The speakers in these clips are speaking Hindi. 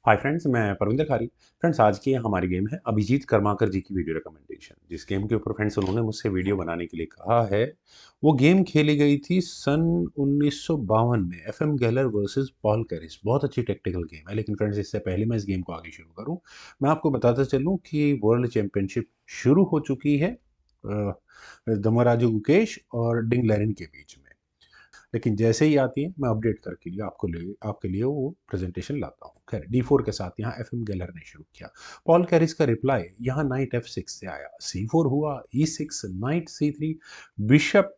हाय फ्रेंड्स, मैं परविंदर खारी। फ्रेंड्स, आज की हमारी गेम है अभिजीत कर्माकर जी की वीडियो रिकमेंडेशन। जिस गेम के ऊपर फ्रेंड्स उन्होंने मुझसे वीडियो बनाने के लिए कहा है, वो गेम खेली गई थी सन 1952 में एफएम गैलर वर्सेस पॉल कैरिस। बहुत अच्छी टेक्टिकल गेम है। लेकिन फ्रेंड्स, इससे पहले मैं इस गेम को आगे शुरू करूं, मैं आपको बताता चलूं कि वर्ल्ड चैंपियनशिप शुरू हो चुकी है दमराजू गुकेश और डिंग लैरिन के बीच में। लेकिन जैसे ही आती है मैं अपडेट करके लिए आपके लिए वो प्रेजेंटेशन लाता हूँ। खैर, D4 के साथ यहाँ एफ एम गेलर ने शुरू किया। पॉल कैरिस का रिप्लाई यहाँ नाइट F6 से आया, C4 हुआ, E6, knight C3, bishop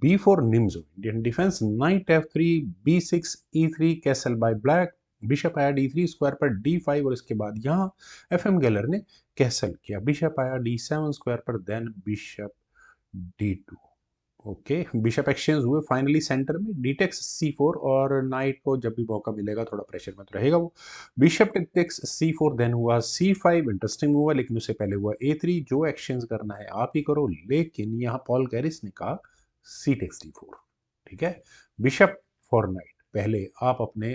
B4 Nimzo Indian defence, knight F3, B6, E3 castle by black, bishop आया D3 स्क्वायर पर D5 और इसके बाद यहाँ एफ एम गेलर ने कैसल किया, बिशप आया D7 स्क्वायर पर, then bishop D2। Okay, bishop exchange हुए फाइनली सेंटर में, डीटेक्स C4 और नाइट को जब भी मौका मिलेगा थोड़ा प्रेशर में तो रहेगा वो। बिशप टेक्स C4, देन हुआ C5, इंटरेस्टिंग हुआ, लेकिन उससे पहले हुआ A3। जो एक्सचेंज करना है आप ही करो, लेकिन यहाँ पॉल कैरिस ने कहा C टेक्स D4। ठीक है, बिशप फॉर नाइट, पहले आप अपने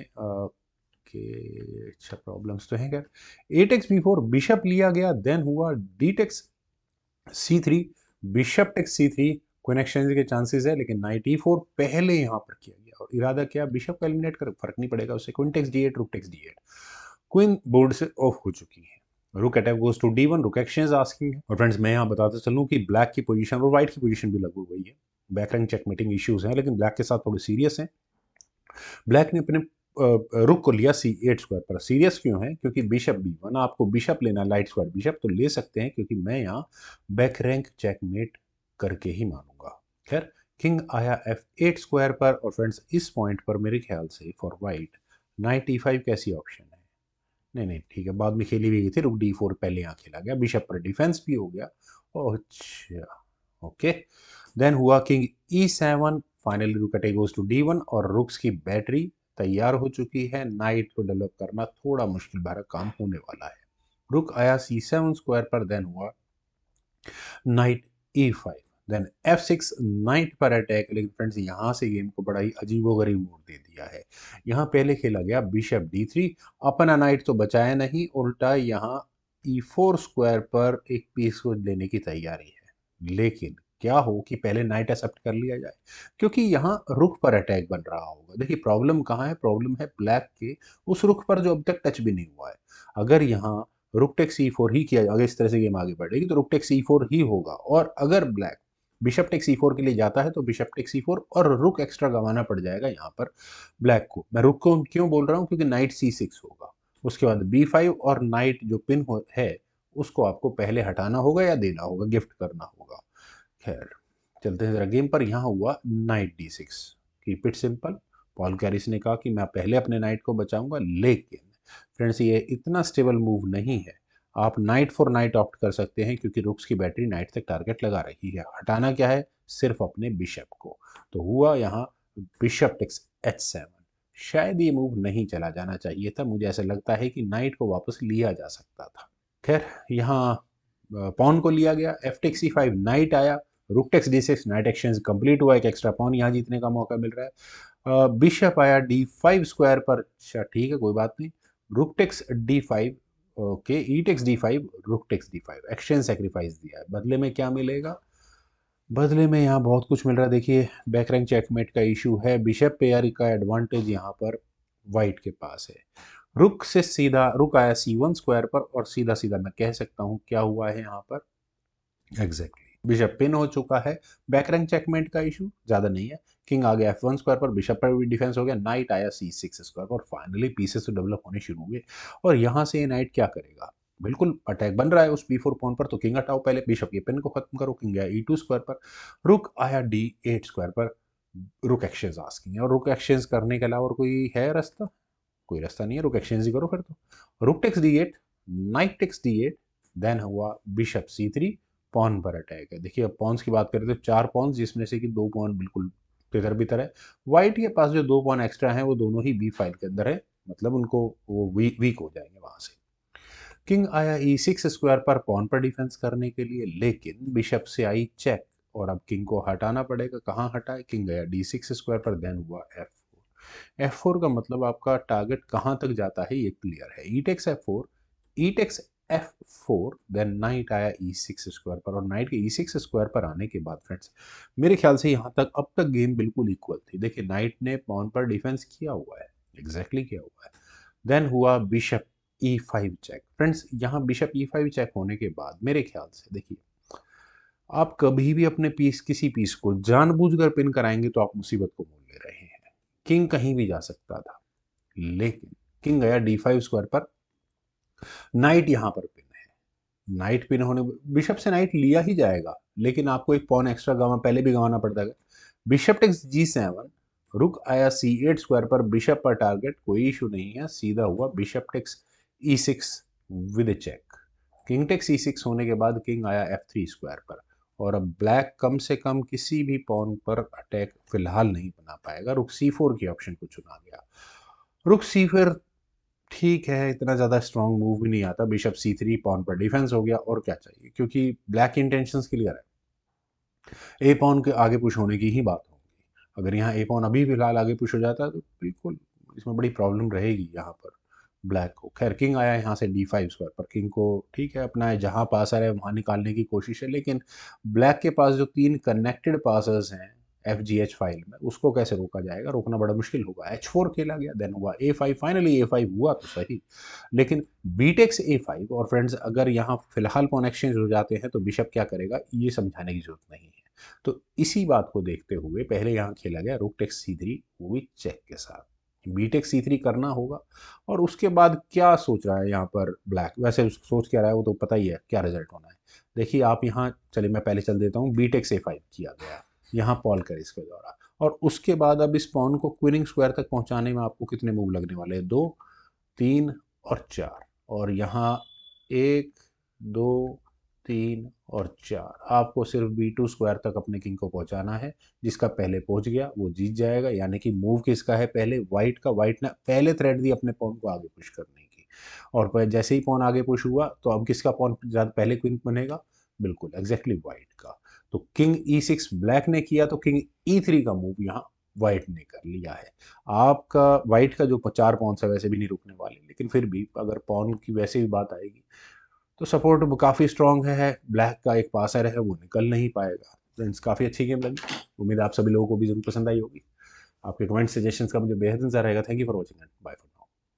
के अच्छा प्रॉब्लम्स तो हैं क्या। A टेक्स B4, बिशप लिया गया, देन हुआ D takes C3, bishop takes C3, queen exchange के चांसेस है, लेकिन नाइट E4 पहले यहाँ पर किया गया और इरादा क्या, बिशप को एलिमिनेट कर, फर्क नहीं पड़ेगा उससे। Queen takes D8, rook takes D8, queen board से ऑफ हो चुकी है। रुक अटैक गोज टू D1, रुक एक्सचेंज आस्किंग है। और फ्रेंड्स, मैं यहाँ बताता चलूँ कि ब्लैक की पोजीशन और व्हाइट की पोजीशन भी लगभग वही है। बैक रैंक चेकमेटिंग इश्यूज हैं, लेकिन ब्लैक के साथ थोड़े सीरियस हैं। ब्लैक ने अपने रुक को लिया C8 स्क्वायर पर। सीरियस क्यों है, क्योंकि बिशप B1, आपको बिशप लेना, लाइट स्क्वायर बिशप तो ले सकते हैं, क्योंकि मैं यहाँ बैक रैंक चेकमेट करके ही मानूंगा। खैर, किंग आया F8 स्क्वायर पर। और फ्रेंड्स, इस पॉइंट पर मेरे ख्याल से फॉर वाइट नाइट E5 कैसी ऑप्शन है। नहीं नहीं, ठीक है, बाद में खेली भी गई थी, रुक D4 पहले यहाँ खेला गया, बिशप पर डिफेंस भी हो गया। अच्छा, ओके, देन हुआ किंग E7, फाइनली रुक अटैक गोज टू D1 और रुक्स की बैटरी तैयार हो चुकी है। नाइट को डेवलप करना थोड़ा मुश्किल भरा काम होने वाला है। रुक आया C7 स्क्वायर पर, देन हुआ knight E5, then F6, knight पर अटैक। लेकिन फ्रेंड्स, यहाँ से गेम को बड़ा ही अजीबोगरीब मोड़ दे दिया है। यहाँ पहले खेला गया बिशप D3, अपना नाइट तो बचाया नहीं, उल्टा यहाँ E4 स्क्वायर पर एक पीस को लेने की तैयारी है। लेकिन क्या हो कि पहले नाइट एक्सेप्ट कर लिया जाए, क्योंकि यहाँ रुख पर अटैक बन रहा होगा। देखिए, प्रॉब्लम कहाँ है, प्रॉब्लम है ब्लैक के उस रुख पर जो अब तक टच भी नहीं हुआ है। अगर यहाँ रुक टेक C4 ही किया, अगर इस तरह से गेम आगे बढ़ेगी तो रुक टेक C4 ही होगा। और अगर ब्लैक बिशप टेक C4 के लिए जाता है तो बिशप टेक C4 और रुक एक्स्ट्रा गंवाना पड़ जाएगा यहाँ पर ब्लैक को। मैं रुक को क्यों बोल रहा हूँ, क्योंकि नाइट C6 होगा, उसके बाद B5 और नाइट जो पिन है उसको आपको पहले हटाना होगा या देना होगा, गिफ्ट करना होगा। खैर, चलते हैं जरा गेम पर। यहाँ हुआ knight D6, keep it simple. Paul Keres ने कहा कि मैं पहले अपने नाइट को बचाऊंगा, लेकिन फ्रेंड्स, ये इतना स्टेबल मूव नहीं है। आप नाइट फॉर नाइट ऑप्ट कर सकते हैं, क्योंकि रुक्स की बैटरी नाइट तक टारगेट लगा रही है। हटाना क्या है, सिर्फ अपने बिशप को। तो हुआ यहाँ बिशप टेक्स H7। शायद ये मूव नहीं चला जाना चाहिए था, मुझे ऐसा लगता है कि नाइट को वापस लिया जा सकता था। खैर, यहाँ पॉन को लिया गया, एफ टेक्स C5, नाइट आया, rook takes D6, night exchange complete हुआ, एक एक्स्ट्रा पॉन यहाँ जीतने का मौका मिल रहा है। बिशप आया D5 स्क्वायर पर। अच्छा, ठीक है, कोई बात नहीं। रुक टेक्स D5, ओके, ई takes D5, rook takes D5, exchange sacrifice दिया है। बदले में क्या मिलेगा, बदले में यहाँ बहुत कुछ मिल रहा है। देखिए, बैक रैंक चेकमेट का इशू है, बिशप पेयर का एडवांटेज यहाँ पर वाइट के पास है। रुक से सीधा रुक आया C1 स्क्वायर पर, और सीधा सीधा मैं कह सकता हूँ क्या हुआ है यहाँ पर, एग्जैक्टली बिशप पिन हो चुका है। बैक रैंक चेकमेट का इशू ज्यादा नहीं है। किंग आ गया F1 स्क्वायर पर, बिशप पर भी डिफेंस हो गया, नाइट आया C6 स्क्वायर पर, फाइनली पीसेस तो डेवलप होने शुरू हुए। और यहाँ से ये नाइट क्या करेगा, बिल्कुल अटैक बन रहा है उस B4 पॉन पर, तो किंग हटाओ पहले, बिशप के पिन को खत्म करो। किंग आया E2 स्क्वायर पर, रुक आया D8 स्क्वायर पर, रुक एक्सचेंज आस्किंग है। और रुक एक्सचेंज करने के अलावा और कोई है रास्ता, कोई रास्ता नहीं है, रुक एक्सचेंज ही करो फिर तो। Rook takes D8, knight takes D8, then हुआ बिशप C3, पॉन पर अटैक है। देखिए, अब पॉन्स की बात करें तो 4 पॉन्स, जिसमें से कि 2 पॉन बिल्कुल तितर बितर है। व्हाइट के पास जो 2 पॉन एक्स्ट्रा हैं वो दोनों ही B5 के अंदर है, मतलब उनको वो वीक हो जाएंगे वहां से। किंग आया E6 स्क्वायर पर, पॉन पर डिफेंस करने के लिए, लेकिन बिशप से आई चेक और अब किंग को हटाना पड़ेगा। कहाँ हटाए, किंग गया D6 स्क्वायर पर, देन हुआ F4। F4 का मतलब आपका टारगेट कहाँ तक जाता है ये क्लियर है। ई टेक्स F4, ई टेक्स F4, देन नाइट आया E6 स्क्वायर पर, और नाइट के E6 स्क्वायर पर आने के बाद फ्रेंड्स मेरे ख्याल से यहाँ तक अब तक गेम बिल्कुल इक्वल थी। देखिए नाइट ने पॉन पर डिफेंस किया हुआ है, एग्जैक्टली किया हुआ है। देन हुआ बिशप E5 चेक। फ्रेंड्स यहाँ बिशप E5 चेक होने के बाद मेरे ख्याल से देखिए, आप कभी भी अपने पीस किसी पीस को जानबूझकर पिन कराएंगे तो आप मुसीबत को मोल ले रहे हैं। किंग कहीं भी जा सकता था, लेकिन किंग गया D5 स्क्वायर पर, नाइट यहां पर पिन है। नाइट पिन होने, बिशप से नाइट लिया ही जाएगा, लेकिन आपको एक पॉन एक्स्ट्रा गंवा पहले भी गंवाना पड़ता है। बिशप टेक्स G7, रुक आया C8 स्क्वायर पर, बिशप पर टारगेट, कोई इशू नहीं है, सीधा हुआ bishop takes E6 with check. King takes E6 होने के बाद किंग आया F3 स्क्वायर पर, और अब ब्लैक कम से कम किसी भी पॉन पर अटैक फिलहाल नहीं बना पाएगा। रुक C4 की ऑप्शन को चुना गया। रुक C4 ठीक है, इतना ज़्यादा स्ट्रॉन्ग मूव भी नहीं आता। बिशप C3, पॉन पर डिफेंस हो गया, और क्या चाहिए, क्योंकि ब्लैक की इंटेंशंस क्लियर है, ए पॉन के आगे पुश होने की ही बात होगी। अगर यहाँ ए पॉन अभी फिलहाल आगे पुश हो जाता है तो बिल्कुल इसमें बड़ी प्रॉब्लम रहेगी यहाँ पर ब्लैक को। खैर किंग आया यहाँ से D5 स्क्वायर पर, किंग को ठीक है अपना जहाँ पास आ रहा है वहाँ निकालने की कोशिश है, लेकिन ब्लैक के पास जो 3 कनेक्टेड पासर्स हैं FGH फाइल में, उसको कैसे रोका जाएगा, रोकना बड़ा मुश्किल होगा। H4 खेला गया, देन हुआ A5, फाइनली A5 हुआ तो सही, लेकिन बीटेक्स A5। और फ्रेंड्स अगर यहाँ फिलहाल पॉन एक्सचेंज हो जाते हैं तो बिशप क्या करेगा ये समझाने की जरूरत नहीं है। तो इसी बात को देखते हुए पहले यहाँ खेला गया rook takes C3 with check के साथ। बीटेक्स C3 करना होगा, और उसके बाद क्या सोच रहा है यहाँ पर ब्लैक, वैसे सोच क्या रहा है वो तो पता ही है क्या रिजल्ट होना है। देखिए आप यहाँ, चलिए मैं पहले चल देता हूँ, बीटेक्स A5 किया गया, यहाँ पॉल करे इसके द्वारा, और उसके बाद अब इस पॉन को क्वीनिंग स्क्वायर तक पहुंचाने में आपको कितने मूव लगने वाले हैं, 2, 3 और 4, और यहाँ 1, 2, 3 और 4, आपको सिर्फ B2 स्क्वायर तक अपने किंग को पहुंचाना है। जिसका पहले पहुंच गया वो जीत जाएगा, यानी कि मूव किसका है, पहले वाइट का। वाइट ने पहले थ्रेड दी अपने पॉन को आगे पुश करने की, और जैसे ही पॉन आगे पुश हुआ तो अब किसका पॉन ज्यादा पहले क्वीन बनेगा, बिल्कुल एग्जैक्टली वाइट का। तो किंग E6 ब्लैक ने किया, तो किंग E3 का मूव यहाँ वाइट ने कर लिया है। आपका वाइट का जो 4 पॉन्स है वैसे भी नहीं रुकने वाले, लेकिन फिर भी अगर पॉन की वैसे भी बात आएगी तो सपोर्ट काफ़ी स्ट्रॉन्ग है। ब्लैक का एक पासर है वो निकल नहीं पाएगा। फ्रेंड्स काफ़ी अच्छी गेम लगी, उम्मीद है आप सभी लोगों को भी जरूर पसंद आई होगी। आपके कमेंट सजेशंस का मुझे बेहद इंतजार रहेगा। Thank you for watching and bye.